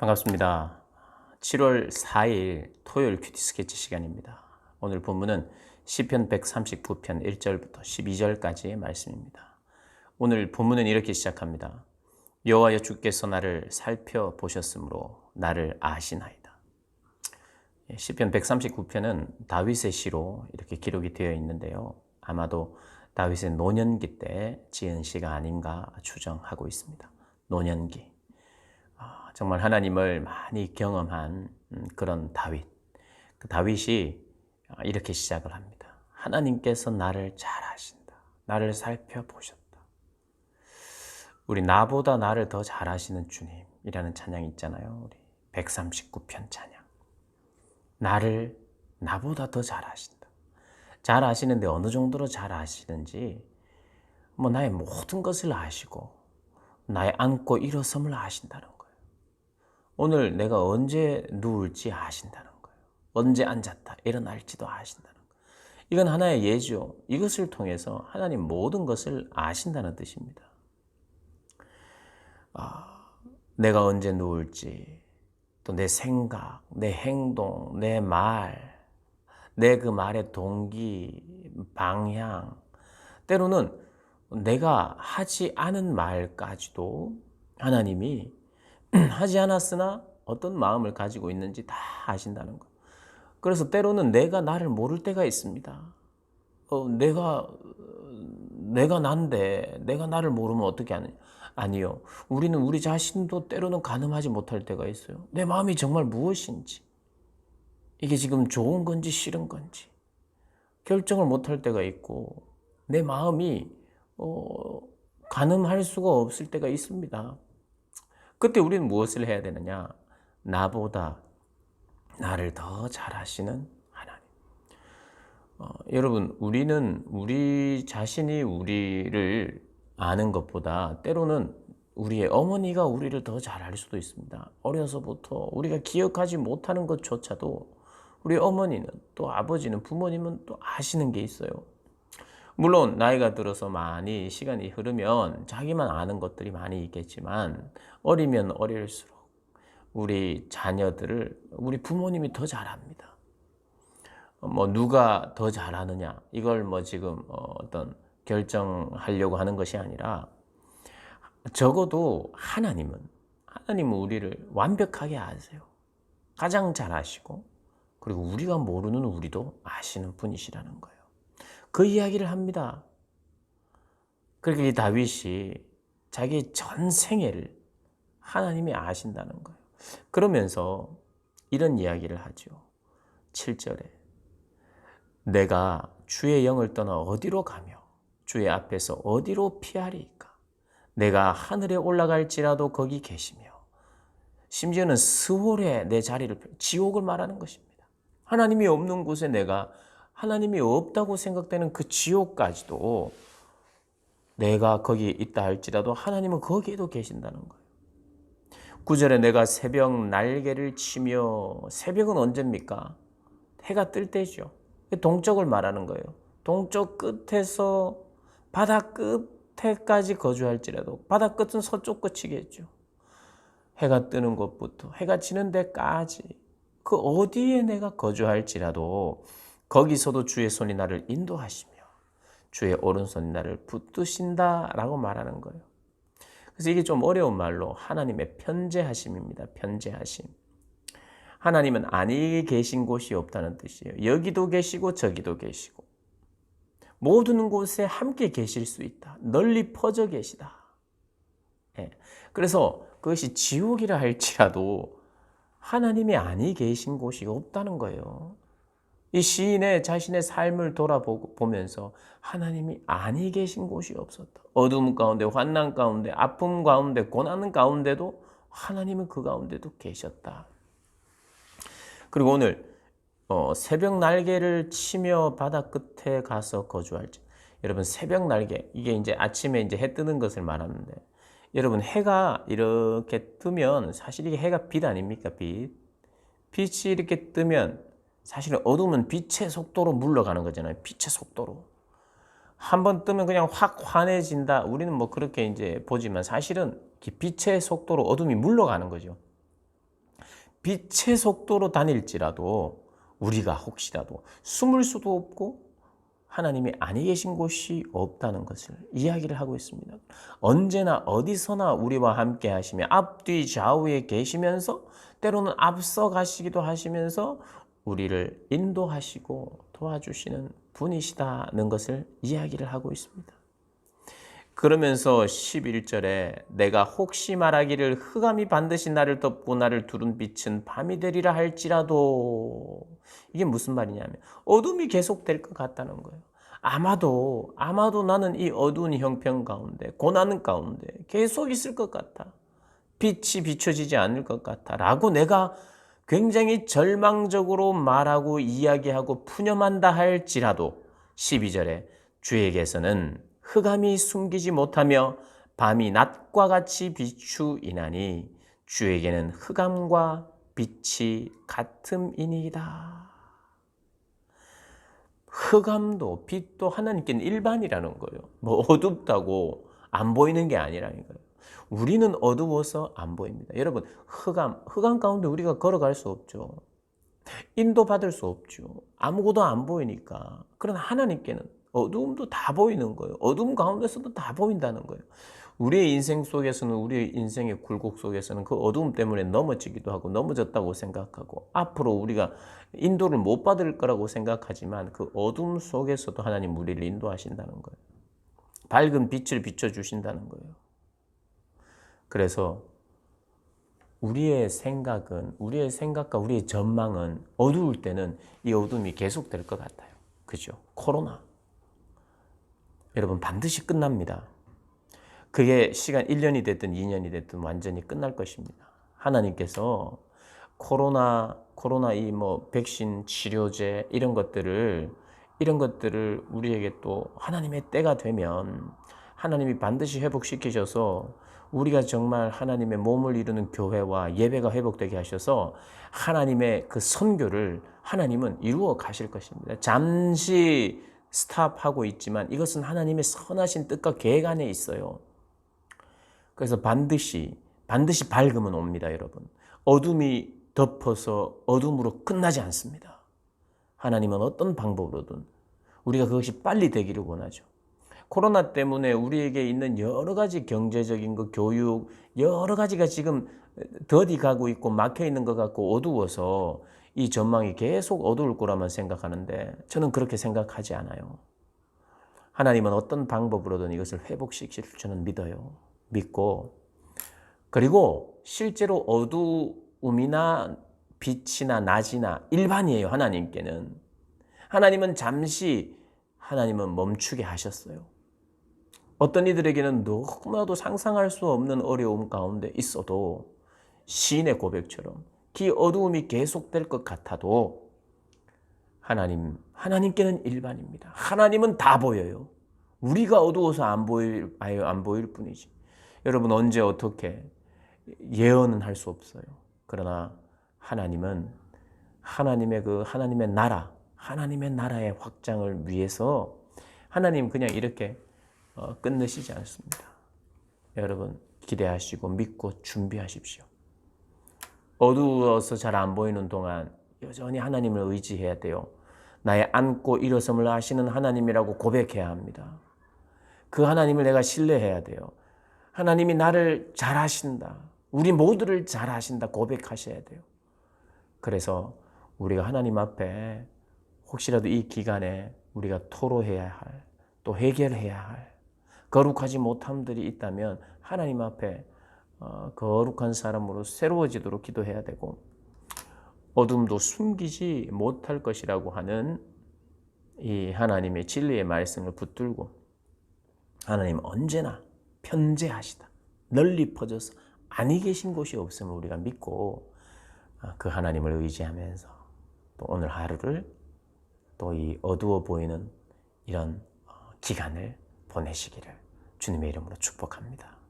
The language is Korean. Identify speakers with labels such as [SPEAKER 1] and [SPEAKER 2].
[SPEAKER 1] 반갑습니다. 7월 4일 토요일 큐티 스케치 시간입니다. 오늘 본문은 시편 139편 1절부터 12절까지의 말씀입니다. 오늘 본문은 이렇게 시작합니다. 여호와여 주께서 나를 살펴보셨으므로 나를 아시나이다. 시편 139편은 다윗의 시로 이렇게 기록이 되어 있는데요. 아마도 다윗의 노년기 때 지은 시가 아닌가 추정하고 있습니다. 노년기. 정말 하나님을 많이 경험한 그런 다윗. 그 다윗이 이렇게 시작을 합니다. 하나님께서 나를 잘 아신다. 나를 살펴보셨다. 우리 나보다 나를 더 잘 아시는 주님이라는 찬양이 있잖아요. 우리 139편 찬양. 나보다 더 잘 아신다. 잘 아시는데 어느 정도로 잘 아시는지 나의 모든 것을 아시고 나의 앉고 일어섬을 아신다는 거예요. 오늘 내가 언제 누울지 아신다는 거예요. 언제 앉았다 일어날지도 아신다는 거예요. 이건 하나의 예죠. 이것을 통해서 하나님 모든 것을 아신다는 뜻입니다. 내가 언제 누울지, 또 내 생각, 내 행동, 내 말, 내 그 말의 동기, 방향, 때로는 내가 하지 않은 말까지도 하나님이 하지 않았으나 어떤 마음을 가지고 있는지 다 아신다는 것. 그래서 때로는 내가 나를 모를 때가 있습니다. 내가 난데 내가 나를 모르면 어떻게 하느냐. 아니요. 우리는 우리 자신도 때로는 가늠하지 못할 때가 있어요. 내 마음이 정말 무엇인지, 이게 지금 좋은 건지 싫은 건지 결정을 못할 때가 있고, 내 마음이 가늠할 수가 없을 때가 있습니다. 그때 우리는 무엇을 해야 되느냐? 나보다 나를 더 잘 아시는 하나님. 여러분, 우리는 우리 자신이 우리를 아는 것보다 때로는 우리의 어머니가 우리를 더 잘 알 수도 있습니다. 어려서부터 우리가 기억하지 못하는 것조차도 우리 어머니는, 또 아버지는, 부모님은 또 아시는 게 있어요. 물론 나이가 들어서 많이 시간이 흐르면 자기만 아는 것들이 많이 있겠지만, 어리면 어릴수록 우리 자녀들을 우리 부모님이 더 잘 압니다. 누가 더 잘 아느냐, 이걸 지금 어떤 결정하려고 하는 것이 아니라, 적어도 하나님은 우리를 완벽하게 아세요. 가장 잘 아시고, 그리고 우리가 모르는 우리도 아시는 분이시라는 거예요. 그 이야기를 합니다. 그러니까 이 다윗이 자기 전 생애를 하나님이 아신다는 거예요. 그러면서 이런 이야기를 하죠. 7절에 내가 주의 영을 떠나 어디로 가며 주의 앞에서 어디로 피하리이까. 내가 하늘에 올라갈지라도 거기 계시며, 심지어는 스월에 내 자리를, 지옥을 말하는 것입니다. 하나님이 없는 곳에 내가, 하나님이 없다고 생각되는 그 지옥까지도 내가 거기 있다 할지라도 하나님은 거기에도 계신다는 거예요. 9절에 내가 새벽 날개를 치며, 새벽은 언제입니까? 해가 뜰 때죠. 동쪽을 말하는 거예요. 동쪽 끝에서 바다 끝에까지 거주할지라도, 바다 끝은 서쪽 끝이겠죠. 해가 뜨는 곳부터 해가 지는 데까지 그 어디에 내가 거주할지라도 거기서도 주의 손이 나를 인도하시며 주의 오른손이 나를 붙드신다라고 말하는 거예요. 그래서 이게 좀 어려운 말로 하나님의 편재하심입니다. 편재하심. 하나님은 아니 계신 곳이 없다는 뜻이에요. 여기도 계시고 저기도 계시고 모든 곳에 함께 계실 수 있다. 널리 퍼져 계시다. 그래서 그것이 지옥이라 할지라도 하나님이 아니 계신 곳이 없다는 거예요. 이 시인의 자신의 삶을 돌아보면서 하나님이 아니 계신 곳이 없었다. 어둠 가운데, 환난 가운데, 아픔 가운데, 고난 가운데도 하나님은 그 가운데도 계셨다. 그리고 오늘 새벽 날개를 치며 바다 끝에 가서 거주할지. 여러분, 새벽 날개, 이게 이제 아침에 이제 해 뜨는 것을 말하는데, 여러분, 해가 이렇게 뜨면 사실 이게 해가 빛 아닙니까? 빛. 빛이 이렇게 뜨면 사실은 어둠은 빛의 속도로 물러가는 거잖아요. 빛의 속도로. 한번 뜨면 그냥 확 환해진다. 우리는 그렇게 이제 보지만 사실은 빛의 속도로 어둠이 물러가는 거죠. 빛의 속도로 다닐지라도 우리가 혹시라도 숨을 수도 없고 하나님이 아니 계신 곳이 없다는 것을 이야기를 하고 있습니다. 언제나 어디서나 우리와 함께 하시며 앞뒤 좌우에 계시면서 때로는 앞서 가시기도 하시면서 우리를 인도하시고 도와주시는 분이시다는 것을 이야기를 하고 있습니다. 그러면서 11절에 내가 혹시 말하기를 흑암이 반드시 나를 덮고 나를 두른 빛은 밤이 되리라 할지라도, 이게 무슨 말이냐면 어둠이 계속될 것 같다는 거예요. 아마도 나는 이 어두운 형편 가운데, 고난 가운데 계속 있을 것 같아. 빛이 비춰지지 않을 것 같아 라고 내가 굉장히 절망적으로 말하고 이야기하고 푸념한다 할지라도 12절에 주에게서는 흑암이 숨기지 못하며 밤이 낮과 같이 비추이나니 주에게는 흑암과 빛이 같음이니이다. 흑암도 빛도 하나님께는 일반이라는 거예요. 뭐 어둡다고 안 보이는 게 아니라는 거예요. 우리는 어두워서 안 보입니다. 여러분, 흑암 가운데 우리가 걸어갈 수 없죠. 인도받을 수 없죠. 아무것도 안 보이니까. 그러나 하나님께는 어두움도 다 보이는 거예요. 어두움 가운데서도 다 보인다는 거예요. 우리의 인생 속에서는, 우리의 인생의 굴곡 속에서는 그 어두움 때문에 넘어지기도 하고 넘어졌다고 생각하고 앞으로 우리가 인도를 못 받을 거라고 생각하지만 그 어두움 속에서도 하나님 우리를 인도하신다는 거예요. 밝은 빛을 비춰주신다는 거예요. 그래서 우리의 생각과 우리의 전망은 어두울 때는 이 어둠이 계속될 것 같아요. 그죠? 코로나. 여러분, 반드시 끝납니다. 그게 시간 1년이 됐든 2년이 됐든 완전히 끝날 것입니다. 하나님께서 코로나 이 백신, 치료제 이런 것들을 우리에게 또 하나님의 때가 되면 하나님이 반드시 회복시키셔서 우리가 정말 하나님의 몸을 이루는 교회와 예배가 회복되게 하셔서 하나님의 그 선교를 하나님은 이루어 가실 것입니다. 잠시 스탑하고 있지만 이것은 하나님의 선하신 뜻과 계획 안에 있어요. 그래서 반드시 밝음은 옵니다, 여러분. 어둠이 덮어서 어둠으로 끝나지 않습니다. 하나님은 어떤 방법으로든 우리가 그것이 빨리 되기를 원하죠. 코로나 때문에 우리에게 있는 여러 가지 경제적인 것, 교육, 여러 가지가 지금 더디 가고 있고 막혀 있는 것 같고 어두워서 이 전망이 계속 어두울 거라만 생각하는데 저는 그렇게 생각하지 않아요. 하나님은 어떤 방법으로든 이것을 회복시킬 저는 믿어요. 믿고, 그리고 실제로 어두움이나 빛이나 낮이나 일반이에요. 하나님은 잠시 멈추게 하셨어요. 어떤 이들에게는 너무나도 상상할 수 없는 어려움 가운데 있어도 시인의 고백처럼 그 어두움이 계속될 것 같아도 하나님께는 일반입니다. 하나님은 다 보여요. 우리가 어두워서 안 보일 뿐이지. 여러분, 언제 어떻게 예언은 할 수 없어요. 그러나 하나님은 하나님의 나라의 확장을 위해서 하나님 그냥 이렇게 끝내시지 않습니다. 여러분, 기대하시고 믿고 준비하십시오. 어두워서 잘 안 보이는 동안 여전히 하나님을 의지해야 돼요. 나의 앉고 일어섬을 아시는 하나님이라고 고백해야 합니다. 그 하나님을 내가 신뢰해야 돼요. 하나님이 나를 잘 아신다. 우리 모두를 잘 아신다 고백하셔야 돼요. 그래서 우리가 하나님 앞에 혹시라도 이 기간에 우리가 토로해야 할, 또 해결해야 할 거룩하지 못함들이 있다면 하나님 앞에 거룩한 사람으로 새로워지도록 기도해야 되고, 어둠도 숨기지 못할 것이라고 하는 이 하나님의 진리의 말씀을 붙들고, 하나님 언제나 편재하시다, 널리 퍼져서 아니 계신 곳이 없음을 우리가 믿고 그 하나님을 의지하면서 또 오늘 하루를 또 이 어두워 보이는 이런 기간을 보내시기를 주님의 이름으로 축복합니다.